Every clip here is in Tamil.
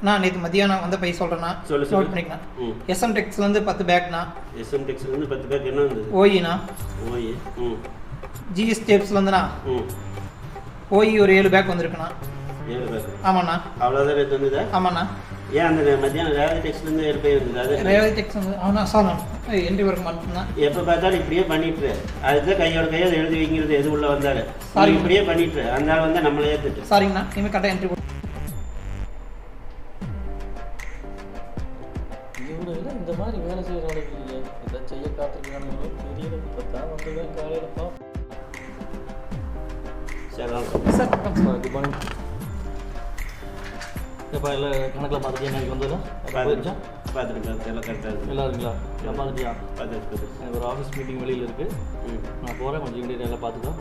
நான் நேற்று மதியானம் வந்த பை சொல்கிறேண்ணா. நோட் பண்ணிக்கண்ணா. எஸ்எம் டெக்ஸ்லேருந்து 10 பேக்ண்ணா. எஸ்எம் டெக்ஸ்லேருந்து 10 பேக் என்ன இருந்தது? ஓயிண்ணா. ஓய். ஜிஎஸ் டேப்ஸ்லேருந்துண்ணா ஓய் ஒரு 7 பேக் வந்திருக்குண்ணா. 7 பேக்? ஆமாண்ணா. அவ்வளோதான் ரேட் வந்ததா? ஆமாண்ணா. ஏன் அந்த மத்தியானம் ரேவதி டெக்ஸ்லேருந்து 7 பேர் இருந்தது? அது ரேவதி டெக்ஸ் வந்து அவனா சார் என்ட்ரி ஒர்க் மட்டும்தான். எப்போ பார்த்தாலும் இப்படியே பண்ணிட்டு அதுதான் கையோட கையோட எழுதி வைங்கிறது எது உள்ள வந்தாரு இப்படியே பண்ணிட்டு அந்த ஆள் வந்து நம்மளே ஏற்றுட்டு. சாரிங்கண்ணா, இனிமேல் கரெக்டாக என்ட்ரி போட்டு இந்த மாதிரி வேலை செய்கிறாங்க இல்லையே, இதை செய்ய காத்திருக்கானுங்களோ தெரியல. இப்போ தான் வந்து காலையில் சரி சார். Good morning. எப்போ எல்லாம் கணக்கில் பார்த்துட்டு எனக்கு வந்ததா போயிருச்சா? பார்த்துட்டு எல்லாம் கரெக்டாக இருக்குது. நல்லா இருக்குங்களா? எல்லாம் பார்த்துட்டியா? பார்த்துட்டு எனக்கு ஒரு ஆஃபீஸ் மீட்டிங் வெளியில் இருக்குது. நான் போகிறேன், கொஞ்சம் இமீடியட் எல்லாம் பார்த்துக்கலாம்.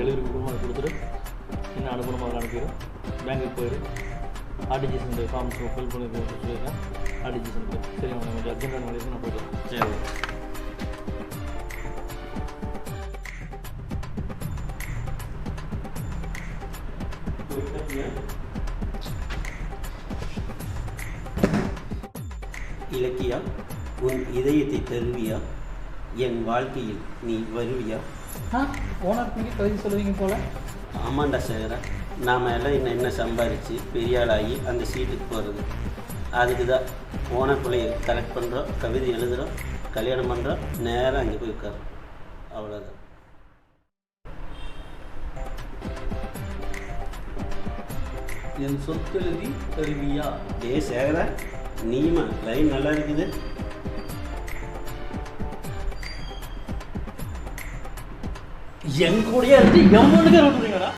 டெலிவரி கொடுக்கணும், அதை கொடுத்துட்டு என்ன அனுப்பணுமோ அதை அனுப்பிடும். பேங்க்குக்கு போயிடு. ஆர்டிஜிஎஸ் ஃபார்ம்ஸ் ஃபில் பண்ணி சொல்லியிருக்கேன். ஆர்டிஜிஎஸ்க்கு சரி, அவங்க கொஞ்சம் அர்ஜென்ட்டான வேலைக்கு நான் போயிடலாம். சரி. இலக்கியா, உன் இதயத்தை தருவியா? என் வாழ்க்கையில் நீ வருவியா? ஓனர் பண்ணி கவிதை சொல்லுவீங்க போல. ஆமாண்டா சேகரா, நாம் எல்லாம் என்ன சம்பாதிச்சு பெரிய ஆளாகி அந்த சீட்டுக்கு போகிறது. அதுக்கு தான் ஓனர் பிள்ளையை கரெக்ட் பண்ணுறோம், கவிதை எழுதுகிறோம், கல்யாணம் பண்ணுறோம், நேராக அங்கே போய் உட்காரோம். அவ்வளோதான். என் சொத்தெழுதி தருவியா? சேகரா, நீமா லைன் நல்லா இருக்குது. என் கூடயே இருந்து எவ்வளோ